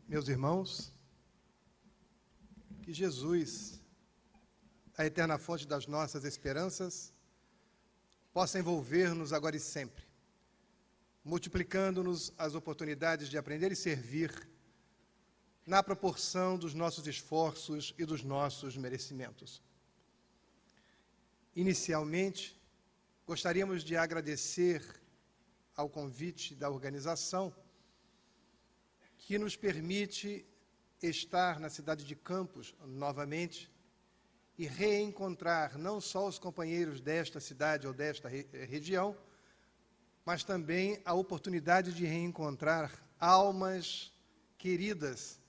Meus irmãos, que Jesus, a eterna fonte das nossas esperanças, possa envolver-nos agora e sempre, multiplicando-nos as oportunidades de aprender e servir na proporção dos nossos esforços e dos nossos merecimentos. Inicialmente, gostaríamos de agradecer ao convite da organização que nos permite estar na cidade de Campos novamente e reencontrar não só os companheiros desta cidade ou desta região, mas também a oportunidade de reencontrar almas queridas,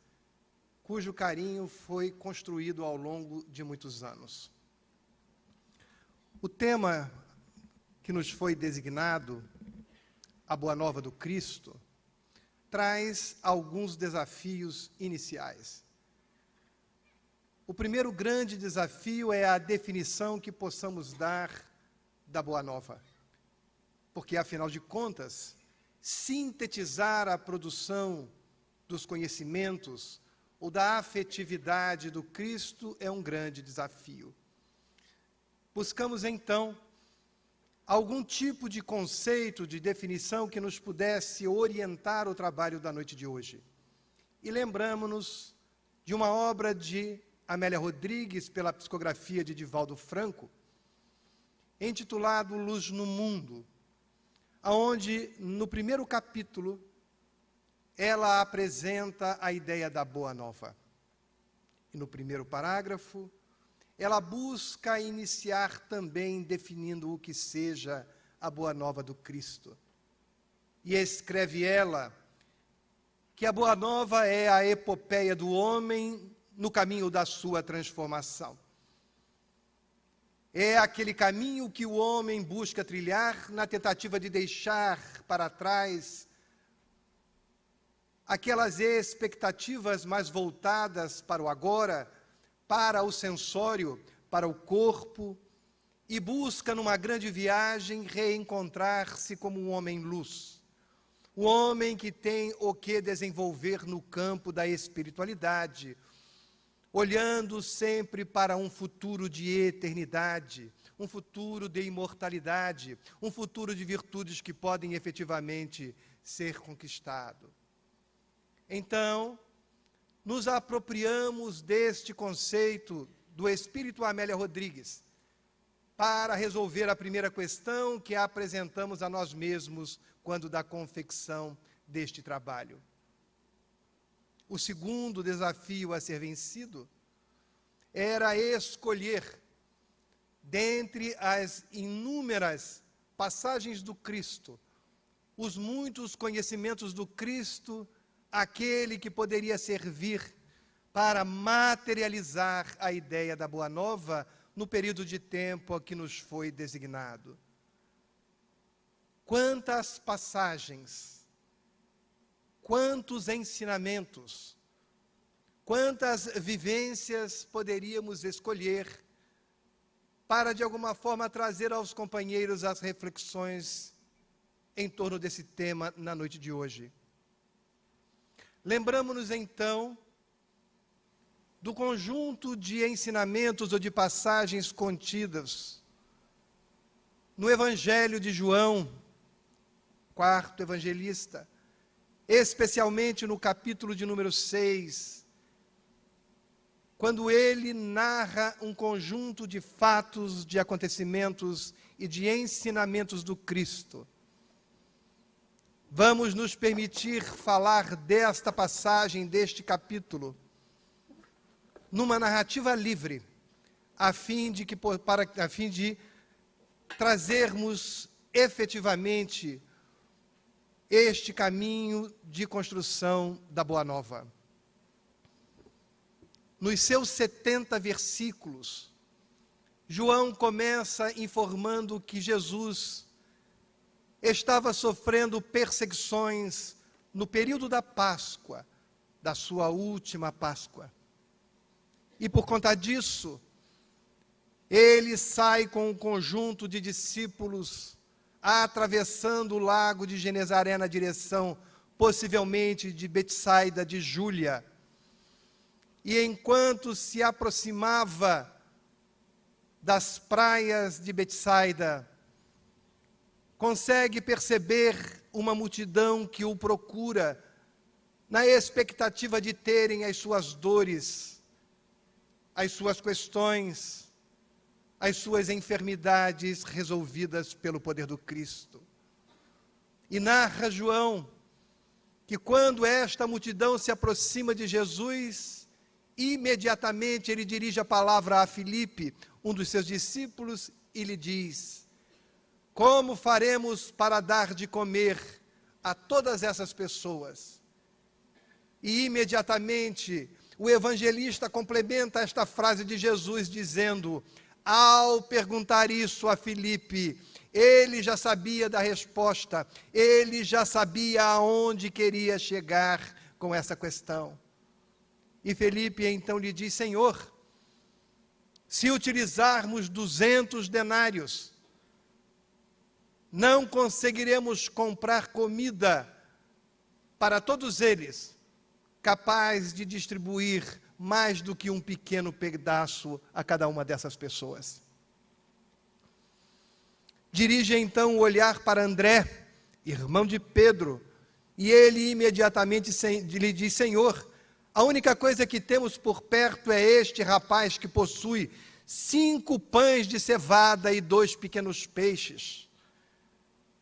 cujo carinho foi construído ao longo de muitos anos. O tema que nos foi designado, a Boa Nova do Cristo, traz alguns desafios iniciais. O primeiro grande desafio é a definição que possamos dar da Boa Nova. Porque, afinal de contas, sintetizar a produção dos conhecimentos ou da afetividade do Cristo é um grande desafio. Buscamos, então, algum tipo de conceito, de definição que nos pudesse orientar o trabalho da noite de hoje. E lembramos-nos de uma obra de Amélia Rodrigues, pela psicografia de Divaldo Franco, intitulado Luz no Mundo, onde, no primeiro capítulo, ela apresenta a ideia da Boa Nova. E no primeiro parágrafo, ela busca iniciar também definindo o que seja a Boa Nova do Cristo. E escreve ela que a Boa Nova é a epopeia do homem no caminho da sua transformação. É aquele caminho que o homem busca trilhar na tentativa de deixar para trás aquelas expectativas mais voltadas para o agora, para o sensório, para o corpo, e busca, numa grande viagem, reencontrar-se como um homem-luz. Um homem que tem o que desenvolver no campo da espiritualidade, olhando sempre para um futuro de eternidade, um futuro de imortalidade, um futuro de virtudes que podem efetivamente ser conquistado. Então, nos apropriamos deste conceito do Espírito Amélia Rodrigues para resolver a primeira questão que apresentamos a nós mesmos quando da confecção deste trabalho. O segundo desafio a ser vencido era escolher, dentre as inúmeras passagens do Cristo, os muitos conhecimentos do Cristo, aquele que poderia servir para materializar a ideia da Boa Nova no período de tempo a que nos foi designado. Quantas passagens, quantos ensinamentos, quantas vivências poderíamos escolher para, de alguma forma, trazer aos companheiros as reflexões em torno desse tema na noite de hoje. Lembramos-nos, então, do conjunto de ensinamentos ou de passagens contidas no Evangelho de João, quarto evangelista, especialmente no capítulo de número 6, quando ele narra um conjunto de fatos, de acontecimentos e de ensinamentos do Cristo. Vamos nos permitir falar desta passagem, deste capítulo, numa narrativa livre, a fim de trazermos efetivamente este caminho de construção da Boa Nova. Nos seus 70 versículos, João começa informando que Jesus estava sofrendo perseguições no período da Páscoa, da sua última Páscoa. E por conta disso, ele sai com um conjunto de discípulos atravessando o lago de Genezaré na direção possivelmente de Betsaida de Júlia. E enquanto se aproximava das praias de Betsaida, consegue perceber uma multidão que o procura, na expectativa de terem as suas dores, as suas questões, as suas enfermidades resolvidas pelo poder do Cristo. E narra João que quando esta multidão se aproxima de Jesus, imediatamente ele dirige a palavra a Filipe, um dos seus discípulos, e lhe diz: como faremos para dar de comer a todas essas pessoas? E imediatamente o evangelista complementa esta frase de Jesus dizendo: ao perguntar isso a Filipe, ele já sabia da resposta, ele já sabia aonde queria chegar com essa questão. E Filipe então lhe diz: Senhor, se utilizarmos 200 denários, não conseguiremos comprar comida para todos eles, capaz de distribuir mais do que um pequeno pedaço a cada uma dessas pessoas. Dirige então o olhar para André, irmão de Pedro, e ele imediatamente lhe diz: Senhor, a única coisa que temos por perto é este rapaz que possui 5 pães de cevada e 2 pequenos peixes.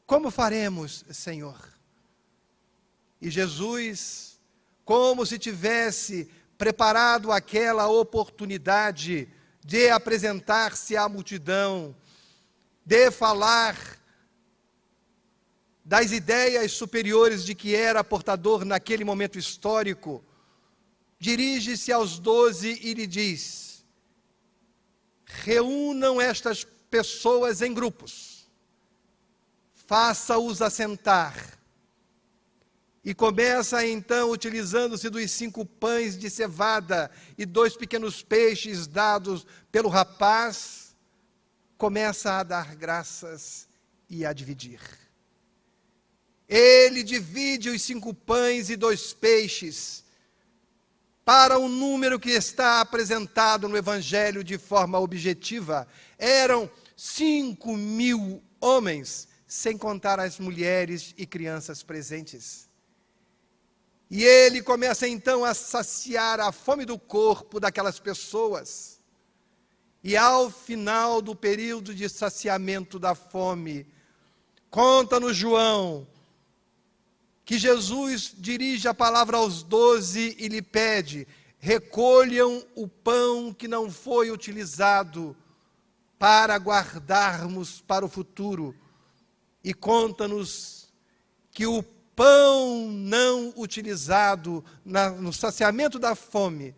Como faremos, Senhor? E Jesus, como se tivesse preparado aquela oportunidade de apresentar-se à multidão, de falar das ideias superiores de que era portador naquele momento histórico, dirige-se aos 12 e lhe diz: reúnam estas pessoas em grupos, faça-os assentar. E começa então, utilizando-se dos 5 pães de cevada e 2 pequenos peixes dados pelo rapaz, começa a dar graças e a dividir. Ele divide os 5 pães e 2 peixes para um número que está apresentado no Evangelho de forma objetiva. Eram 5.000 homens, sem contar as mulheres e crianças presentes. E ele começa então a saciar a fome do corpo daquelas pessoas. E ao final do período de saciamento da fome, conta-nos João que Jesus dirige a palavra aos 12 e lhe pede: recolham o pão que não foi utilizado para guardarmos para o futuro. E conta-nos que o pão não utilizado no saciamento da fome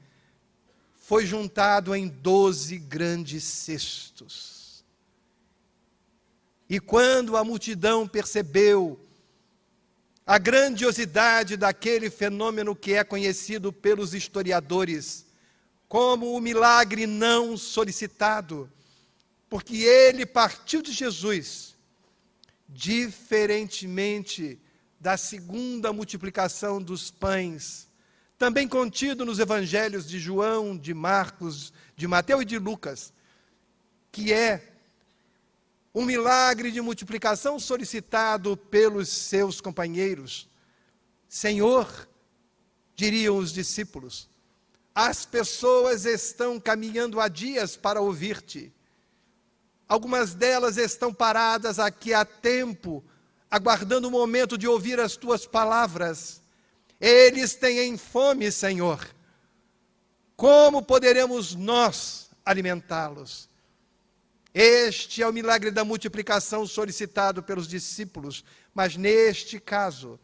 foi juntado em 12 grandes cestos. E quando a multidão percebeu a grandiosidade daquele fenômeno que é conhecido pelos historiadores como o milagre não solicitado, porque ele partiu de Jesus, diferentemente da segunda multiplicação dos pães, também contido nos evangelhos de João, de Marcos, de Mateus e de Lucas, que é um milagre de multiplicação solicitado pelos seus companheiros. Senhor, diriam os discípulos, as pessoas estão caminhando há dias para ouvir-te. Algumas delas estão paradas aqui há tempo, aguardando o momento de ouvir as tuas palavras. Eles têm fome, Senhor. Como poderemos nós alimentá-los? Este é o milagre da multiplicação solicitado pelos discípulos, mas neste caso,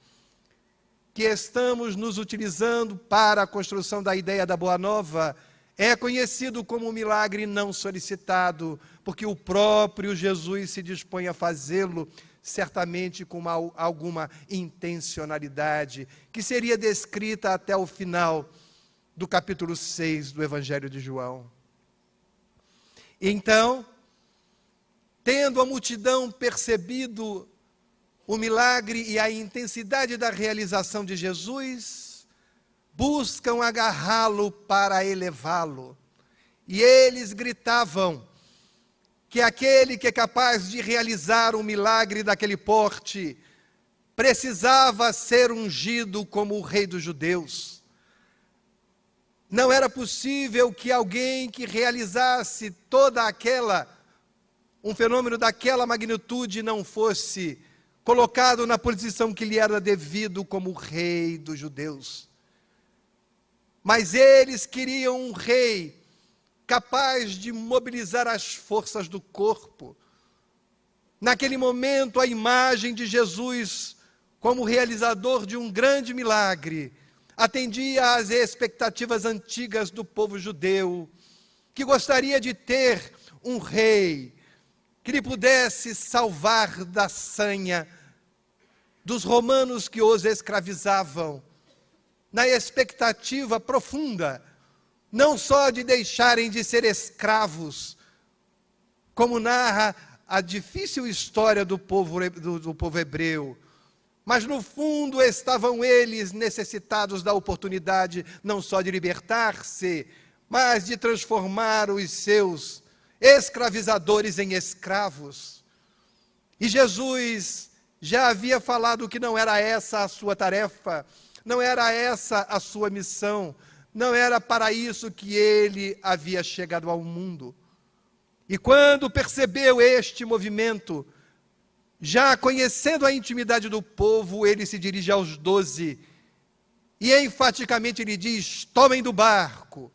que estamos nos utilizando para a construção da ideia da Boa Nova, é conhecido como um milagre não solicitado, porque o próprio Jesus se dispõe a fazê-lo, certamente com alguma intencionalidade, que seria descrita até o final do capítulo 6 do Evangelho de João. Então, tendo a multidão percebido o milagre e a intensidade da realização de Jesus buscam agarrá-lo para elevá-lo. E eles gritavam que aquele que é capaz de realizar um milagre daquele porte precisava ser ungido como o rei dos judeus. Não era possível que alguém que realizasse um fenômeno daquela magnitude não fosse colocado na posição que lhe era devido como o rei dos judeus. Mas eles queriam um rei capaz de mobilizar as forças do corpo. Naquele momento, a imagem de Jesus como realizador de um grande milagre atendia às expectativas antigas do povo judeu, que gostaria de ter um rei que lhe pudesse salvar da sanha dos romanos que os escravizavam, na expectativa profunda, não só de deixarem de ser escravos, como narra a difícil história do povo hebreu, mas no fundo estavam eles necessitados da oportunidade não só de libertar-se, mas de transformar os seus escravizadores em escravos. E Jesus já havia falado que não era essa a sua tarefa, não era essa a sua missão, não era para isso que ele havia chegado ao mundo. E quando percebeu este movimento, já conhecendo a intimidade do povo, ele se dirige aos 12 e enfaticamente lhe diz: tomem do barco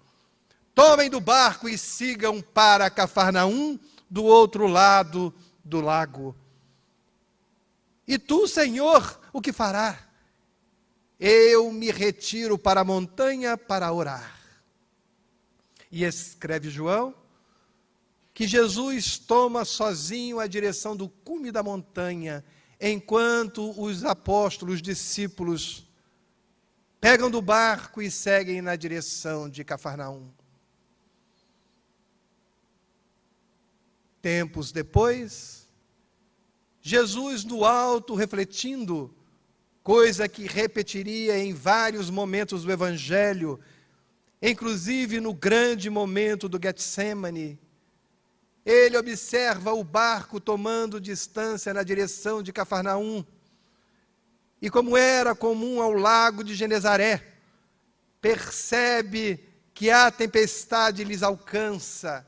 e sigam para Cafarnaum, do outro lado do lago. E tu, Senhor, o que farás? Eu me retiro para a montanha para orar. E escreve João que Jesus toma sozinho a direção do cume da montanha, enquanto os apóstolos, os discípulos, pegam do barco e seguem na direção de Cafarnaum. Tempos depois, Jesus no alto refletindo, coisa que repetiria em vários momentos do Evangelho, inclusive no grande momento do Getsêmani, ele observa o barco tomando distância na direção de Cafarnaum. E como era comum ao lago de Genezaré, percebe que a tempestade lhes alcança.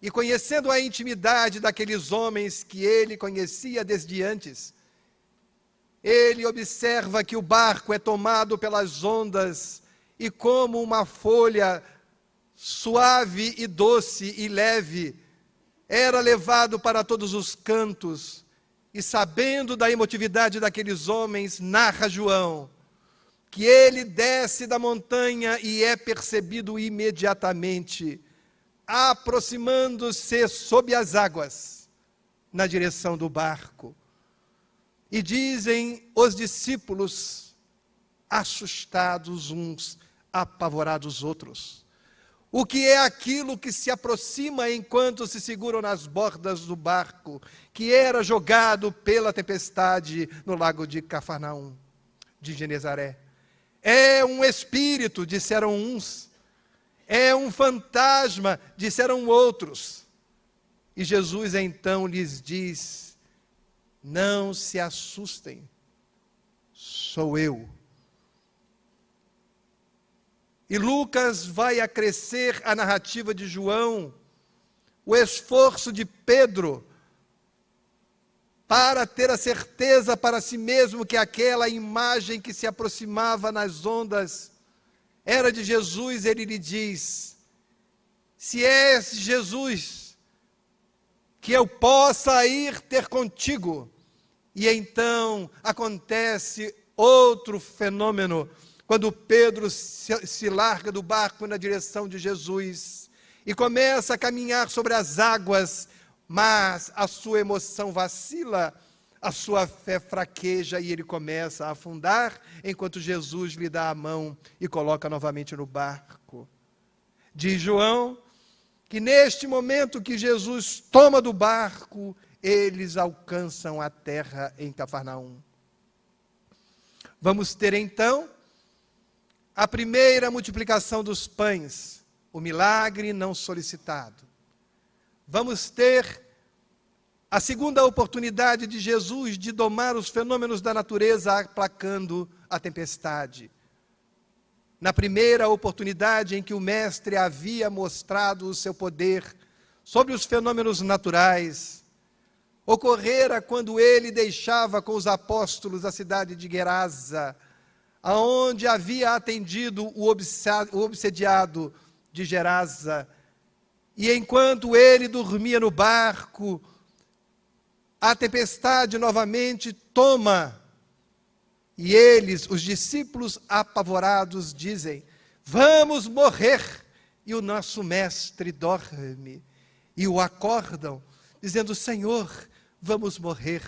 E conhecendo a intimidade daqueles homens que ele conhecia desde antes, ele observa que o barco é tomado pelas ondas e como uma folha suave e doce e leve, era levado para todos os cantos, e sabendo da emotividade daqueles homens, narra João, que ele desce da montanha e é percebido imediatamente, aproximando-se sob as águas, na direção do barco. E dizem os discípulos, assustados uns, apavorados outros: o que é aquilo que se aproxima enquanto se seguram nas bordas do barco, que era jogado pela tempestade no lago de Cafarnaum, de Genezaré? É um espírito, disseram uns. É um fantasma, disseram outros. E Jesus então lhes diz: não se assustem, sou eu. E Lucas vai acrescer a narrativa de João, o esforço de Pedro para ter a certeza para si mesmo que aquela imagem que se aproximava nas ondas era de Jesus. Ele lhe diz: se és Jesus, que eu possa ir ter contigo. E então acontece outro fenômeno, quando Pedro se larga do barco na direção de Jesus e começa a caminhar sobre as águas, mas a sua emoção vacila, a sua fé fraqueja e ele começa a afundar, enquanto Jesus lhe dá a mão e coloca novamente no barco. Diz João que neste momento que Jesus toma do barco, eles alcançam a terra em Cafarnaum. Vamos ter então a primeira multiplicação dos pães, o milagre não solicitado. Vamos ter a segunda oportunidade de Jesus de domar os fenômenos da natureza, aplacando a tempestade. Na primeira oportunidade em que o Mestre havia mostrado o seu poder sobre os fenômenos naturais, ocorrera quando ele deixava com os apóstolos a cidade de Gerasa, aonde havia atendido o obsediado de Gerasa, e enquanto ele dormia no barco, a tempestade novamente toma, e eles, os discípulos apavorados, dizem: vamos morrer, e o nosso mestre dorme, e o acordam, dizendo: Senhor, vamos morrer.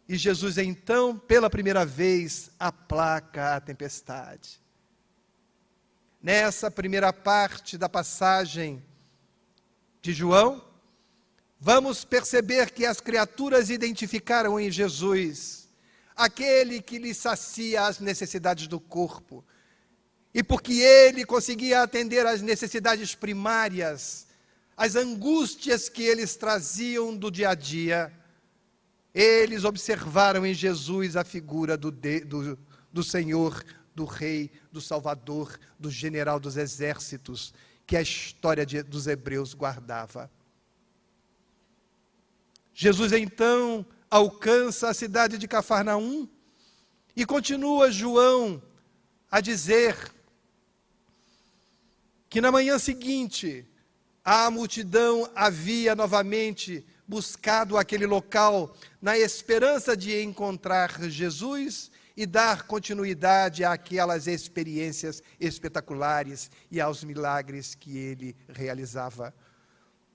E Jesus então, pela primeira vez, aplaca a tempestade. Nessa primeira parte da passagem de João, vamos perceber que as criaturas identificaram em Jesus aquele que lhes sacia as necessidades do corpo. E porque ele conseguia atender às necessidades primárias, as angústias que eles traziam do dia a dia, eles observaram em Jesus a figura do Senhor, do Rei, do Salvador, do General dos Exércitos, que a história dos hebreus guardava. Jesus então alcança a cidade de Cafarnaum e continua João a dizer que na manhã seguinte a multidão havia novamente buscado aquele local na esperança de encontrar Jesus e dar continuidade àquelas experiências espetaculares e aos milagres que ele realizava.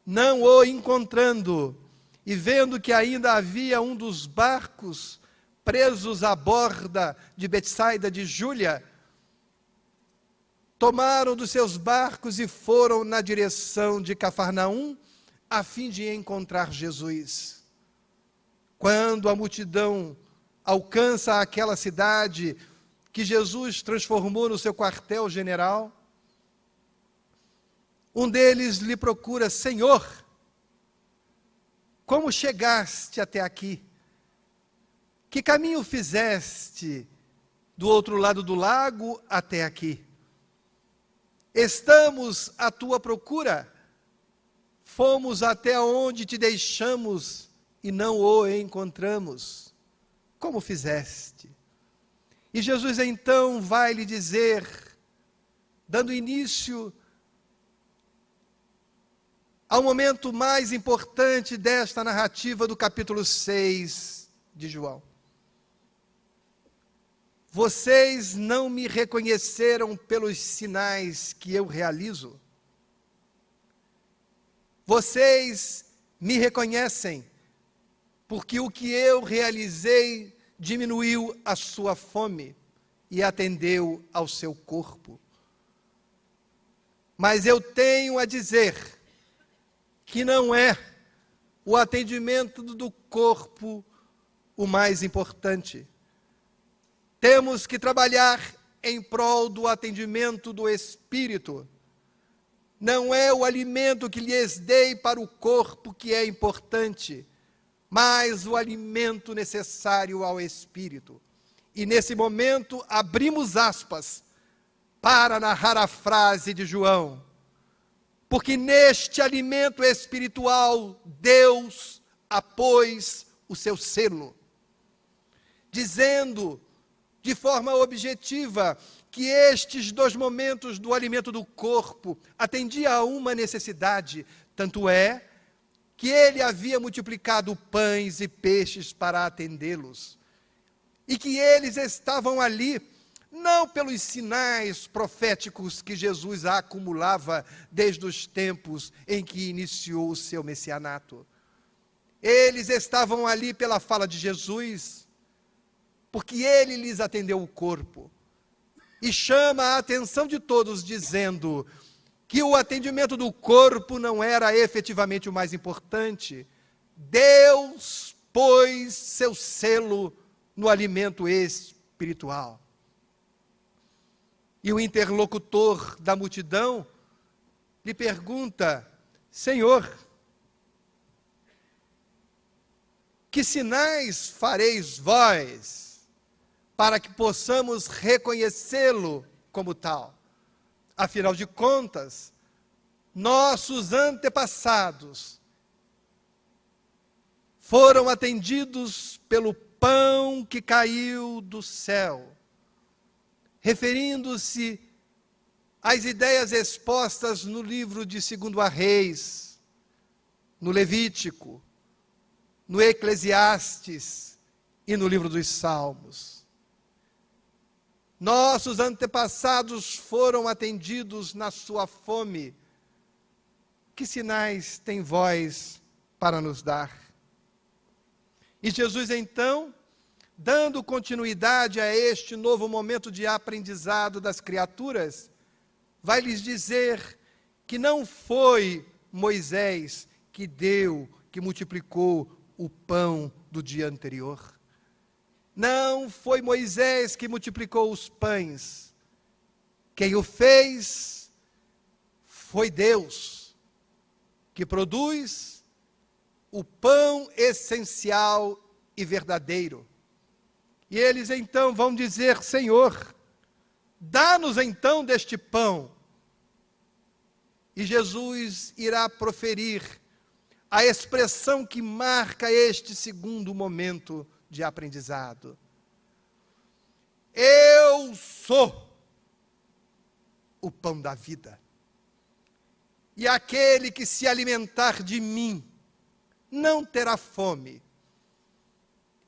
Não o encontrando, e vendo que ainda havia um dos barcos presos à borda de Betsaida de Júlia, tomaram dos seus barcos e foram na direção de Cafarnaum, a fim de encontrar Jesus. Quando a multidão alcança aquela cidade que Jesus transformou no seu quartel-general, um deles lhe procura: Senhor, como chegaste até aqui? Que caminho fizeste do outro lado do lago até aqui? Estamos à tua procura. Fomos até onde te deixamos e não o encontramos. Como fizeste? E Jesus então vai lhe dizer, dando início ao momento mais importante desta narrativa do capítulo 6 de João. Vocês não me reconheceram pelos sinais que eu realizo? Vocês me reconhecem porque o que eu realizei diminuiu a sua fome e atendeu ao seu corpo. Mas eu tenho a dizer que não é o atendimento do corpo o mais importante. Temos que trabalhar em prol do atendimento do espírito. Não é o alimento que lhes dei para o corpo que é importante, mas o alimento necessário ao espírito. E nesse momento abrimos aspas para narrar a frase de João: porque neste alimento espiritual Deus apôs o seu selo, dizendo de forma objetiva que estes dois momentos do alimento do corpo atendia a uma necessidade, tanto é que ele havia multiplicado pães e peixes para atendê-los, e que eles estavam ali não pelos sinais proféticos que Jesus acumulava desde os tempos em que iniciou o seu messianato. Eles estavam ali pela fala de Jesus, porque ele lhes atendeu o corpo. E chama a atenção de todos, dizendo que o atendimento do corpo não era efetivamente o mais importante, Deus pôs seu selo no alimento espiritual. E o interlocutor da multidão lhe pergunta: Senhor, que sinais fareis vós para que possamos reconhecê-lo como tal? Afinal de contas, nossos antepassados foram atendidos pelo pão que caiu do céu, referindo-se às ideias expostas no livro de 2 Reis, no Levítico, no Eclesiastes e no livro dos Salmos. Nossos antepassados foram atendidos na sua fome. Que sinais tem vós para nos dar? E Jesus, então, dando continuidade a este novo momento de aprendizado das criaturas, vai lhes dizer que não foi Moisés que multiplicou o pão do dia anterior. Não foi Moisés que multiplicou os pães. Quem o fez foi Deus, que produz o pão essencial e verdadeiro. E eles então vão dizer: Senhor, dá-nos então deste pão. E Jesus irá proferir a expressão que marca este segundo momento de aprendizado. Eu sou o pão da vida. E aquele que se alimentar de mim não terá fome.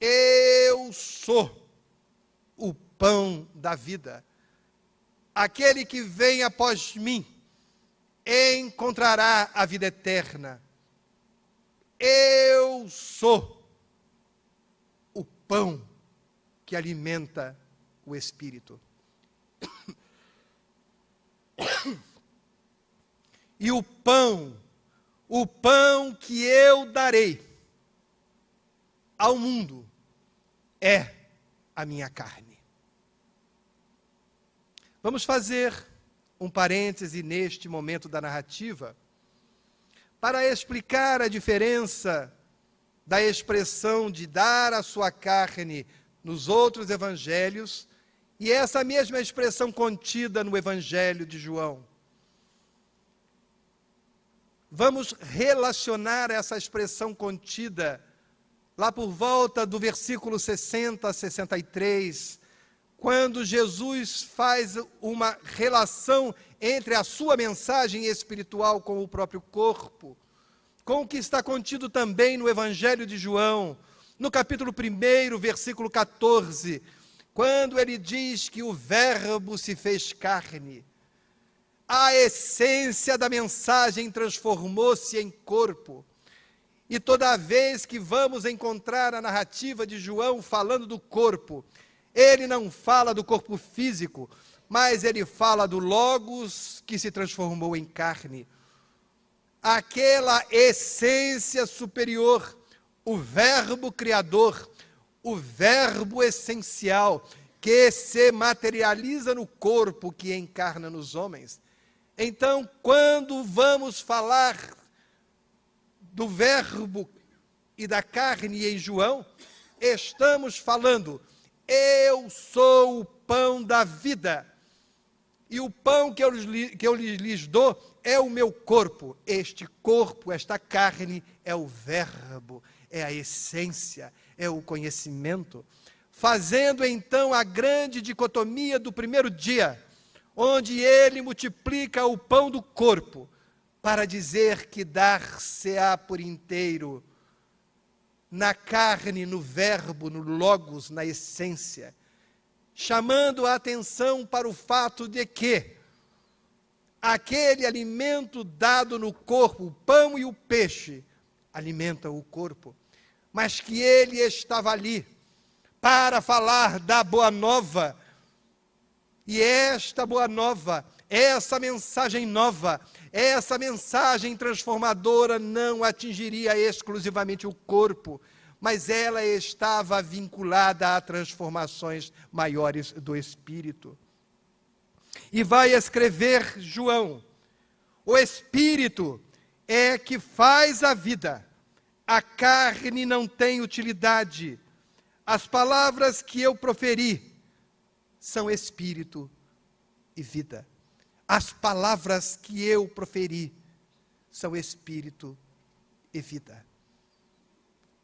Eu sou o pão da vida. Aquele que vem após mim encontrará a vida eterna. Eu sou o pão que alimenta o espírito. E o pão que eu darei ao mundo é a minha carne. Vamos fazer um parêntese neste momento da narrativa para explicar a diferença da expressão de dar a sua carne nos outros evangelhos e essa mesma expressão contida no Evangelho de João. Vamos relacionar essa expressão contida lá por volta do versículo 60 a 63, quando Jesus faz uma relação entre a sua mensagem espiritual com o próprio corpo, com o que está contido também no Evangelho de João, no capítulo 1, versículo 14, quando ele diz que o Verbo se fez carne. A essência da mensagem transformou-se em corpo. E toda vez que vamos encontrar a narrativa de João falando do corpo, ele não fala do corpo físico, mas ele fala do Logos que se transformou em carne. Aquela essência superior, o Verbo criador, o Verbo essencial, que se materializa no corpo que encarna nos homens. Então, quando vamos falar do Verbo e da carne em João, estamos falando: eu sou o pão da vida, e o pão que eu lhes dou é o meu corpo. Este corpo, esta carne, é o Verbo, é a essência, é o conhecimento. Fazendo então a grande dicotomia do primeiro dia, onde ele multiplica o pão do corpo, para dizer que dar-se-á por inteiro na carne, no Verbo, no Logos, na essência, chamando a atenção para o fato de que aquele alimento dado no corpo, o pão e o peixe, alimenta o corpo, mas que ele estava ali para falar da boa nova, e esta boa nova essa mensagem nova, essa mensagem transformadora não atingiria exclusivamente o corpo, mas ela estava vinculada a transformações maiores do espírito. E vai escrever João: o espírito é que faz a vida, a carne não tem utilidade. As palavras que eu proferi são espírito e vida. As palavras que eu proferi são espírito e vida.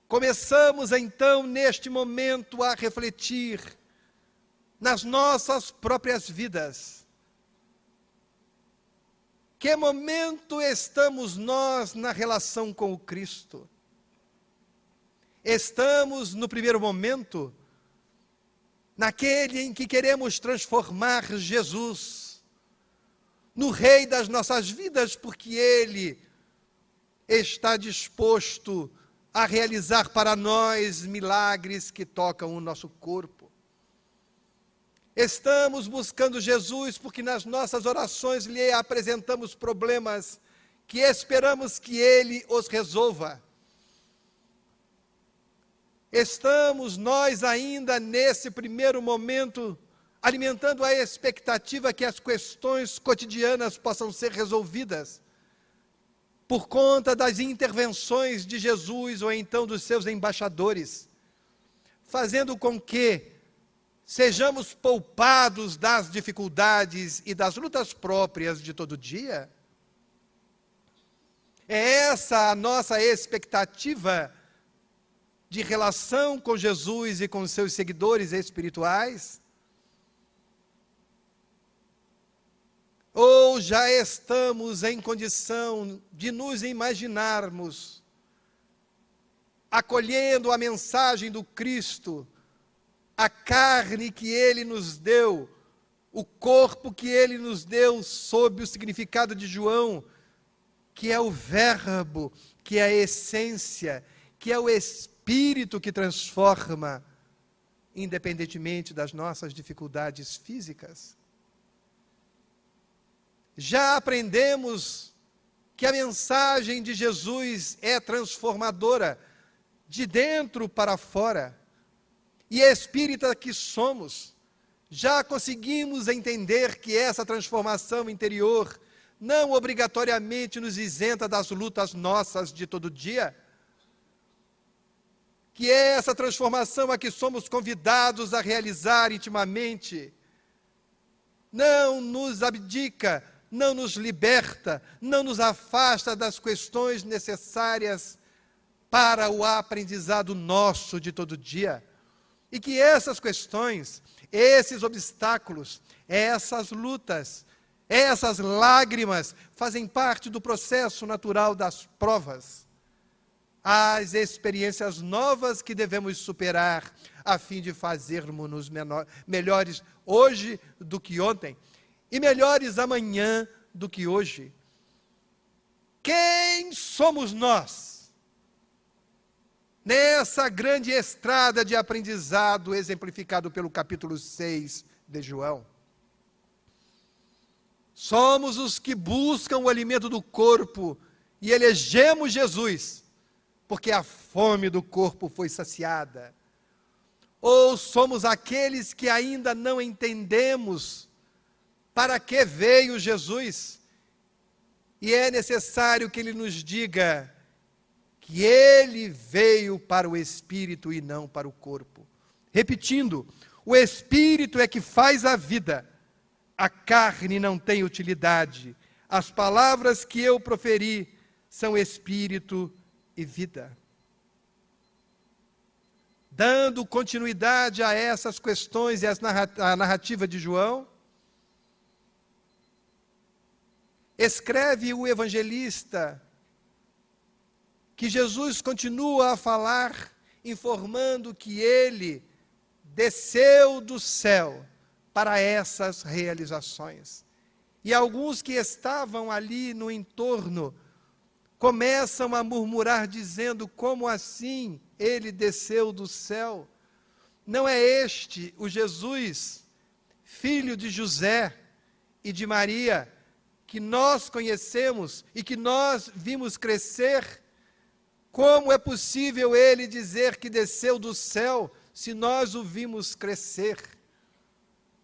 Começamos então, neste momento, a refletir nas nossas próprias vidas. Que momento estamos nós na relação com o Cristo? Estamos, no primeiro momento, naquele em que queremos transformar Jesus no Rei das nossas vidas, porque Ele está disposto a realizar para nós milagres que tocam o nosso corpo. Estamos buscando Jesus porque nas nossas orações lhe apresentamos problemas que esperamos que Ele os resolva. Estamos nós ainda nesse primeiro momento alimentando a expectativa que as questões cotidianas possam ser resolvidas por conta das intervenções de Jesus ou então dos seus embaixadores, fazendo com que sejamos poupados das dificuldades e das lutas próprias de todo dia. É essa a nossa expectativa de relação com Jesus e com seus seguidores espirituais? Ou já estamos em condição de nos imaginarmos acolhendo a mensagem do Cristo, a carne que Ele nos deu, o corpo que Ele nos deu, sob o significado de João, que é o Verbo, que é a essência, que é o Espírito que transforma, independentemente das nossas dificuldades físicas? Já aprendemos que a mensagem de Jesus é transformadora, de dentro para fora. E espírita que somos, já conseguimos entender que essa transformação interior não obrigatoriamente nos isenta das lutas nossas de todo dia. Que é essa transformação a que somos convidados a realizar intimamente não nos abdica, não nos liberta, não nos afasta das questões necessárias para o aprendizado nosso de todo dia. E que essas questões, esses obstáculos, essas lutas, essas lágrimas fazem parte do processo natural das provas. As experiências novas que devemos superar a fim de fazermos-nos melhores hoje do que ontem e melhores amanhã do que hoje. Quem somos nós nessa grande estrada de aprendizado exemplificado pelo capítulo 6 de João? Somos os que buscam o alimento do corpo e elegemos Jesus, porque a fome do corpo foi saciada. Ou somos aqueles que ainda não entendemos para que veio Jesus, e é necessário que Ele nos diga que Ele veio para o Espírito e não para o corpo. Repetindo, o Espírito é que faz a vida, a carne não tem utilidade. As palavras que eu proferi são Espírito e vida. Dando continuidade a essas questões e a narrativa de João, escreve o evangelista que Jesus continua a falar, informando que Ele desceu do céu para essas realizações. E alguns que estavam ali no entorno começam a murmurar, dizendo: como assim Ele desceu do céu? Não é este o Jesus, filho de José, e de Maria, que nós conhecemos e que nós vimos crescer, como é possível ele dizer que desceu do céu se nós o vimos crescer?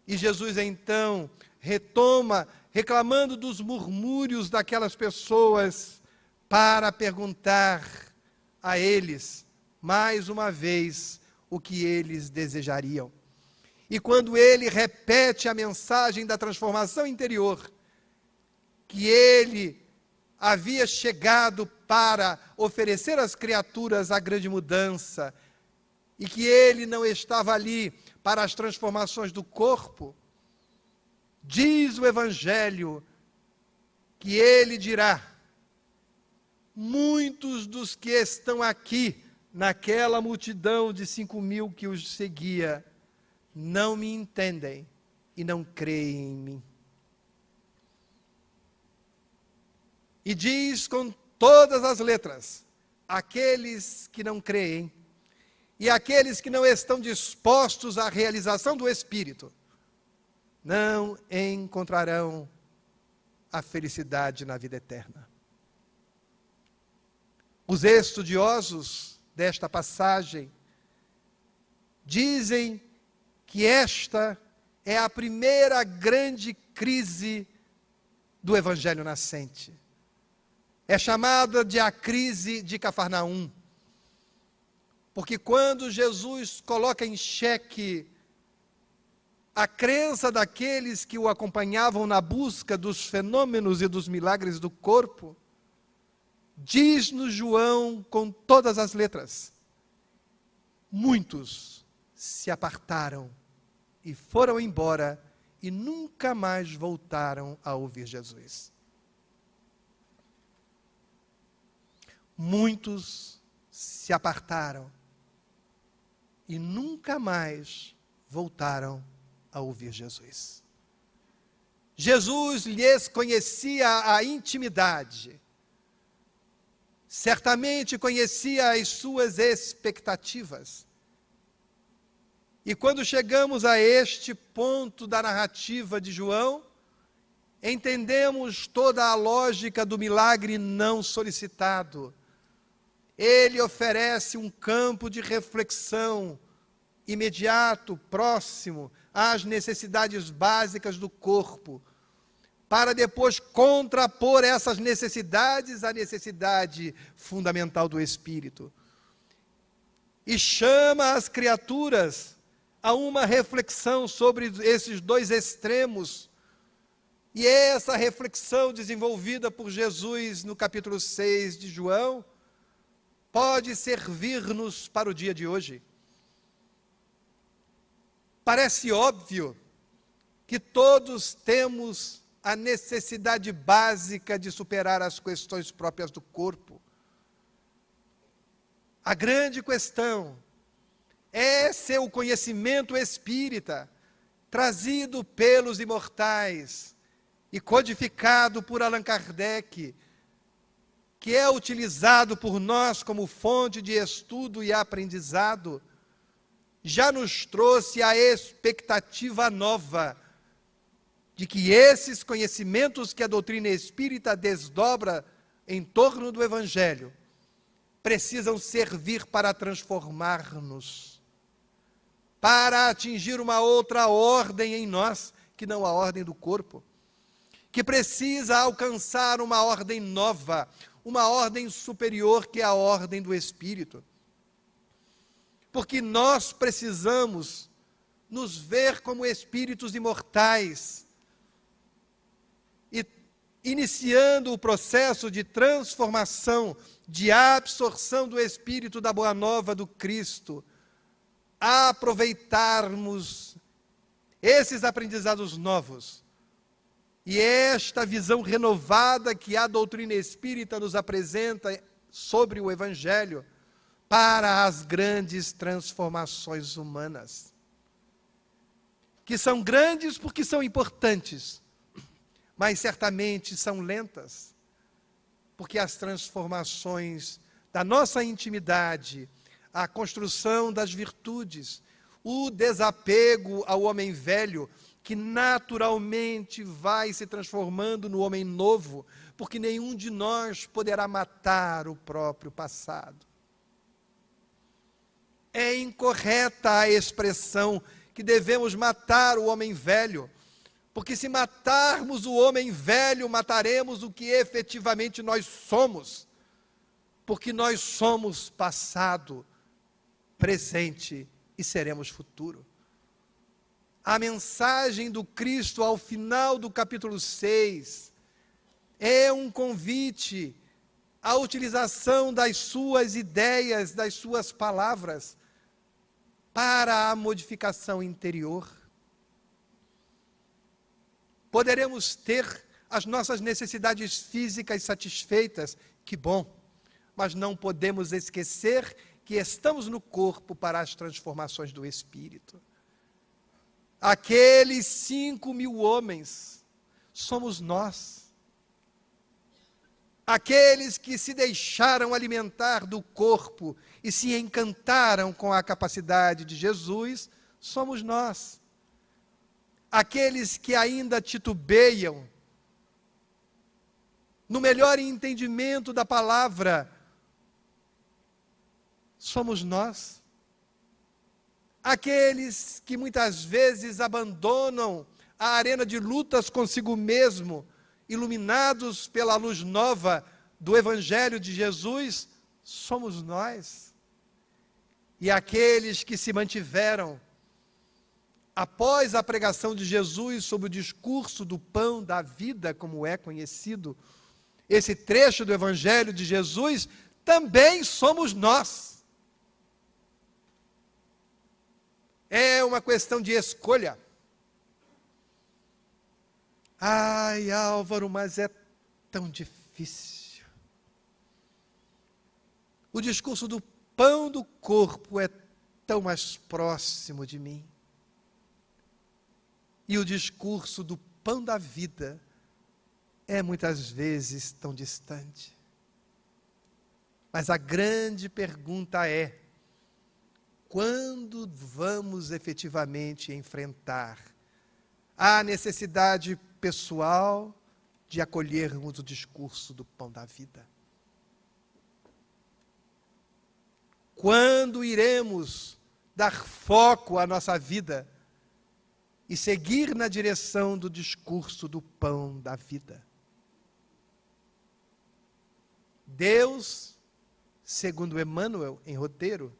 E Jesus então retoma, reclamando dos murmúrios daquelas pessoas, para perguntar a eles, mais uma vez, o que eles desejariam. E quando ele repete a mensagem da transformação interior, que ele havia chegado para oferecer às criaturas a grande mudança, e que ele não estava ali para as transformações do corpo, diz o Evangelho que ele dirá: muitos dos que estão aqui, naquela multidão de 5.000 que os seguia, não me entendem e não creem em mim. E diz com todas as letras: aqueles que não creem e aqueles que não estão dispostos à realização do Espírito, não encontrarão a felicidade na vida eterna. Os estudiosos desta passagem dizem que esta é a primeira grande crise do Evangelho nascente. É chamada de a crise de Cafarnaum, porque quando Jesus coloca em xeque a crença daqueles que o acompanhavam na busca dos fenômenos e dos milagres do corpo, diz-nos João com todas as letras: muitos se apartaram e foram embora e nunca mais voltaram a ouvir Jesus. Muitos se apartaram e nunca mais voltaram a ouvir Jesus. Jesus lhes conhecia a intimidade, certamente conhecia as suas expectativas. E quando chegamos a este ponto da narrativa de João, entendemos toda a lógica do milagre não solicitado. Ele oferece um campo de reflexão imediato, próximo às necessidades básicas do corpo, para depois contrapor essas necessidades à necessidade fundamental do espírito. E chama as criaturas a uma reflexão sobre esses dois extremos. E essa reflexão desenvolvida por Jesus no capítulo 6 de João pode servir-nos para o dia de hoje. Parece óbvio que todos temos a necessidade básica de superar as questões próprias do corpo. A grande questão é seu conhecimento espírita, trazido pelos imortais e codificado por Allan Kardec, que é utilizado por nós como fonte de estudo e aprendizado, já nos trouxe a expectativa nova de que esses conhecimentos que a doutrina espírita desdobra em torno do Evangelho precisam servir para transformar-nos, para atingir uma outra ordem em nós, que não a ordem do corpo, que precisa alcançar uma ordem nova, uma ordem superior, que é a ordem do Espírito. Porque nós precisamos nos ver como espíritos imortais, e iniciando o processo de transformação, de absorção do Espírito da Boa Nova do Cristo, aproveitarmos esses aprendizados novos e esta visão renovada que a doutrina espírita nos apresenta sobre o Evangelho para as grandes transformações humanas, que são grandes porque são importantes, mas certamente são lentas, porque as transformações da nossa intimidade, a construção das virtudes, o desapego ao homem velho, que naturalmente vai se transformando no homem novo, porque nenhum de nós poderá matar o próprio passado. É incorreta a expressão que devemos matar o homem velho, porque se matarmos o homem velho, mataremos o que efetivamente nós somos, porque nós somos passado, presente e seremos futuro. A mensagem do Cristo ao final do capítulo 6 é um convite à utilização das suas ideias, das suas palavras, para a modificação interior. Poderemos ter as nossas necessidades físicas satisfeitas, que bom, mas não podemos esquecer que estamos no corpo para as transformações do espírito. Aqueles 5.000 homens somos nós. Aqueles que se deixaram alimentar do corpo e se encantaram com a capacidade de Jesus, somos nós. Aqueles que ainda titubeiam, no melhor entendimento da palavra, somos nós. Aqueles que muitas vezes abandonam a arena de lutas consigo mesmo, iluminados pela luz nova do Evangelho de Jesus, somos nós. E aqueles que se mantiveram após a pregação de Jesus sobre o discurso do pão da vida, como é conhecido, esse trecho do Evangelho de Jesus, também somos nós. É uma questão de escolha. Ai, Álvaro, mas é tão difícil. O discurso do pão do corpo é tão mais próximo de mim. E o discurso do pão da vida é muitas vezes tão distante. Mas a grande pergunta é: quando vamos efetivamente enfrentar a necessidade pessoal de acolhermos o discurso do pão da vida? Quando iremos dar foco à nossa vida e seguir na direção do discurso do pão da vida? Deus, segundo Emmanuel em roteiro,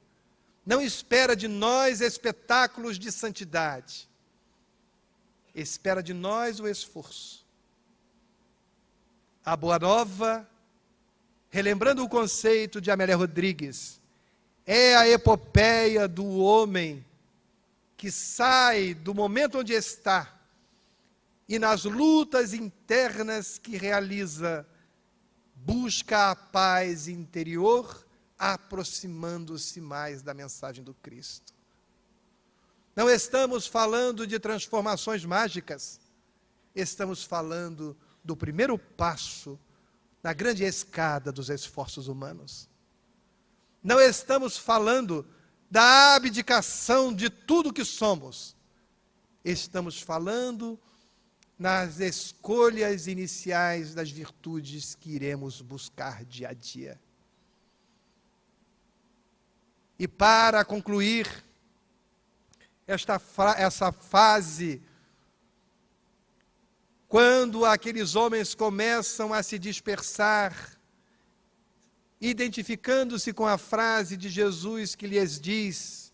não espera de nós espetáculos de santidade. Espera de nós o esforço. A Boa Nova, relembrando o conceito de Amélia Rodrigues, é a epopeia do homem que sai do momento onde está e nas lutas internas que realiza, busca a paz interior, aproximando-se mais da mensagem do Cristo. Não estamos falando de transformações mágicas, estamos falando do primeiro passo na grande escada dos esforços humanos. Não estamos falando da abdicação de tudo que somos, estamos falando nas escolhas iniciais das virtudes que iremos buscar dia a dia. E para concluir essa fase, quando aqueles homens começam a se dispersar, identificando-se com a frase de Jesus que lhes diz: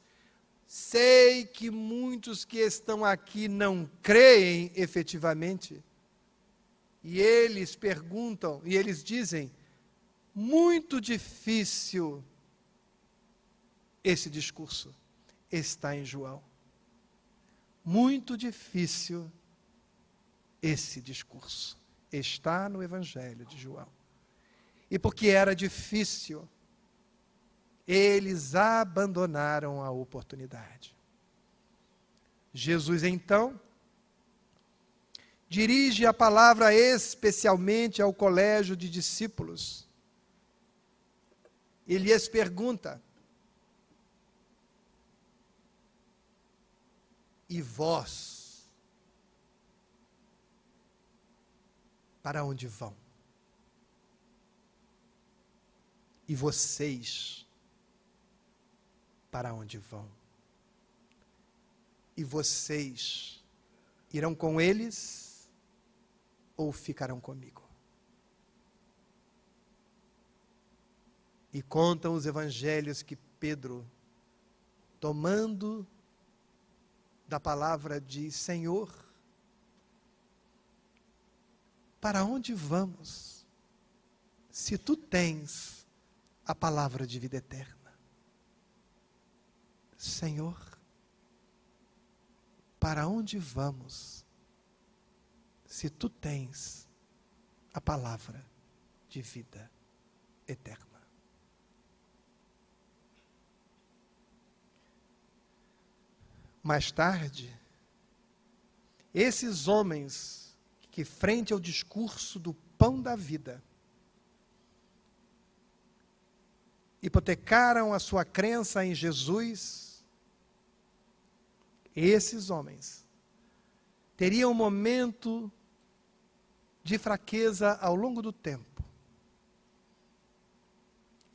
sei que muitos que estão aqui não creem efetivamente. E eles perguntam, e eles dizem: muito difícil esse discurso. Está em João. Muito difícil esse discurso. Está no Evangelho de João. E porque era difícil, eles abandonaram a oportunidade. Jesus, então, dirige a palavra especialmente ao colégio de discípulos. Ele lhes pergunta: e vós, para onde vão? E vocês, para onde vão? E vocês irão com eles ou ficarão comigo? E contam os evangelhos que Pedro, tomando da palavra, diz: Senhor, para onde vamos, se tu tens a palavra de vida eterna? Senhor, para onde vamos, se tu tens a palavra de vida eterna? Mais tarde, esses homens que, frente ao discurso do pão da vida, hipotecaram a sua crença em Jesus, esses homens teriam um momento de fraqueza ao longo do tempo.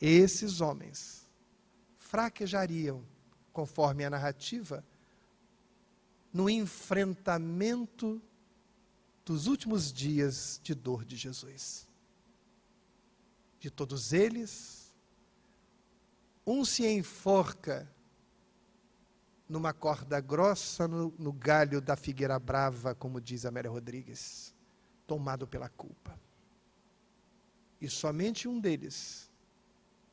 Esses homens fraquejariam, conforme a narrativa, no enfrentamento dos últimos dias de dor de Jesus. De todos eles, um se enforca numa corda grossa no galho da figueira brava, como diz Amélia Rodrigues, tomado pela culpa. E somente um deles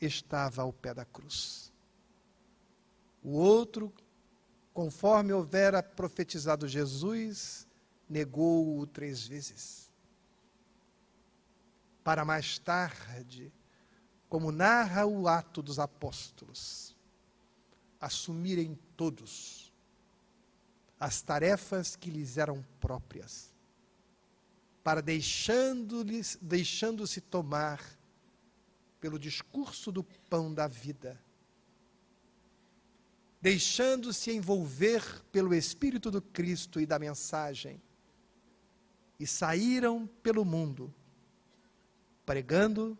estava ao pé da cruz. O outro, conforme houvera profetizado Jesus, negou-o 3 vezes. Para mais tarde, como narra o Ato dos Apóstolos, assumirem todos as tarefas que lhes eram próprias, para deixando-se tomar pelo discurso do pão da vida, deixando-se envolver pelo Espírito do Cristo e da mensagem, e saíram pelo mundo, pregando,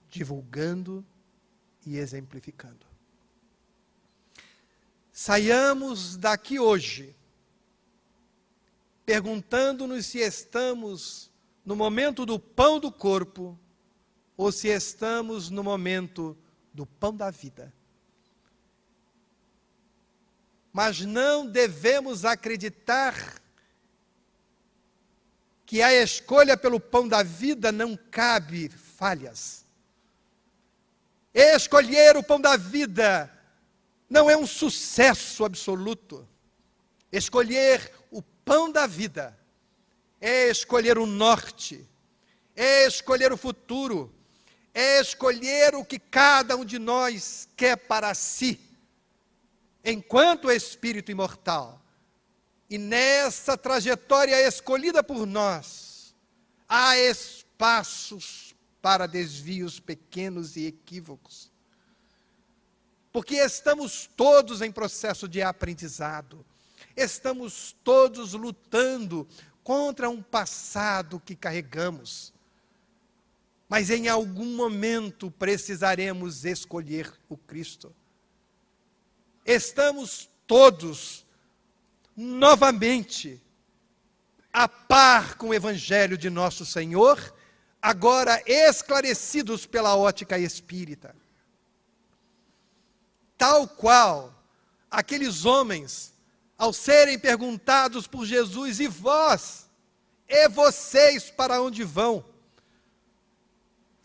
divulgando e exemplificando. Saiamos daqui hoje, perguntando-nos se estamos no momento do pão do corpo, ou se estamos no momento do pão da vida. Mas não devemos acreditar que a escolha pelo pão da vida não cabe falhas. Escolher o pão da vida não é um sucesso absoluto. Escolher o pão da vida é escolher o norte, é escolher o futuro, é escolher o que cada um de nós quer para si, enquanto espírito imortal. E nessa trajetória escolhida por nós, há espaços para desvios pequenos e equívocos. Porque estamos todos em processo de aprendizado. Estamos todos lutando contra um passado que carregamos. Mas em algum momento precisaremos escolher o Cristo. Estamos todos novamente a par com o Evangelho de nosso Senhor, agora esclarecidos pela ótica espírita. Tal qual aqueles homens, ao serem perguntados por Jesus: e vós? E vocês para onde vão?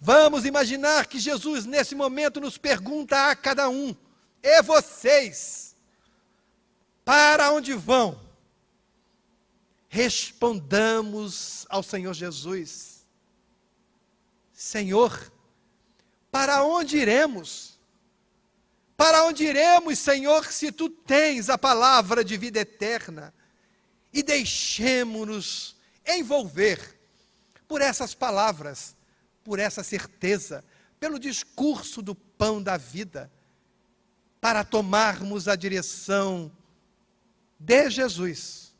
Vamos imaginar que Jesus nesse momento nos pergunta a cada um: e vocês? Para onde vão? Respondamos ao Senhor Jesus: Senhor, para onde iremos? Para onde iremos, Senhor, se Tu tens a palavra de vida eterna? E deixemo-nos envolver por essas palavras, por essa certeza, pelo discurso do pão da vida, para tomarmos a direção de Jesus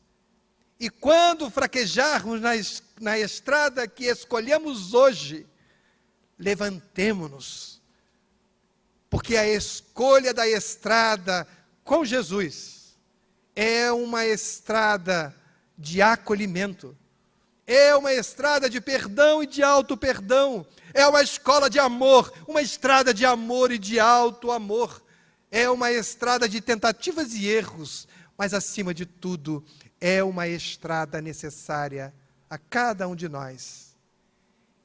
E quando fraquejarmos na estrada que escolhemos hoje, levantemo-nos, porque a escolha da estrada com Jesus é uma estrada de acolhimento, é uma estrada de perdão e de auto-perdão, é uma escola de amor, uma estrada de amor e de auto-amor, é uma estrada de tentativas e erros, mas acima de tudo, é uma estrada necessária a cada um de nós.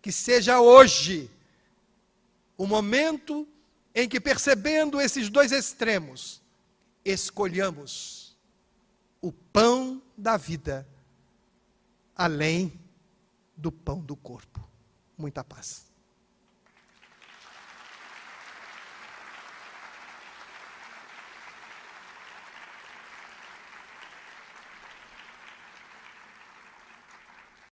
Que seja hoje o momento em que, percebendo esses dois extremos, escolhamos o pão da vida, além do pão do corpo. Muita paz.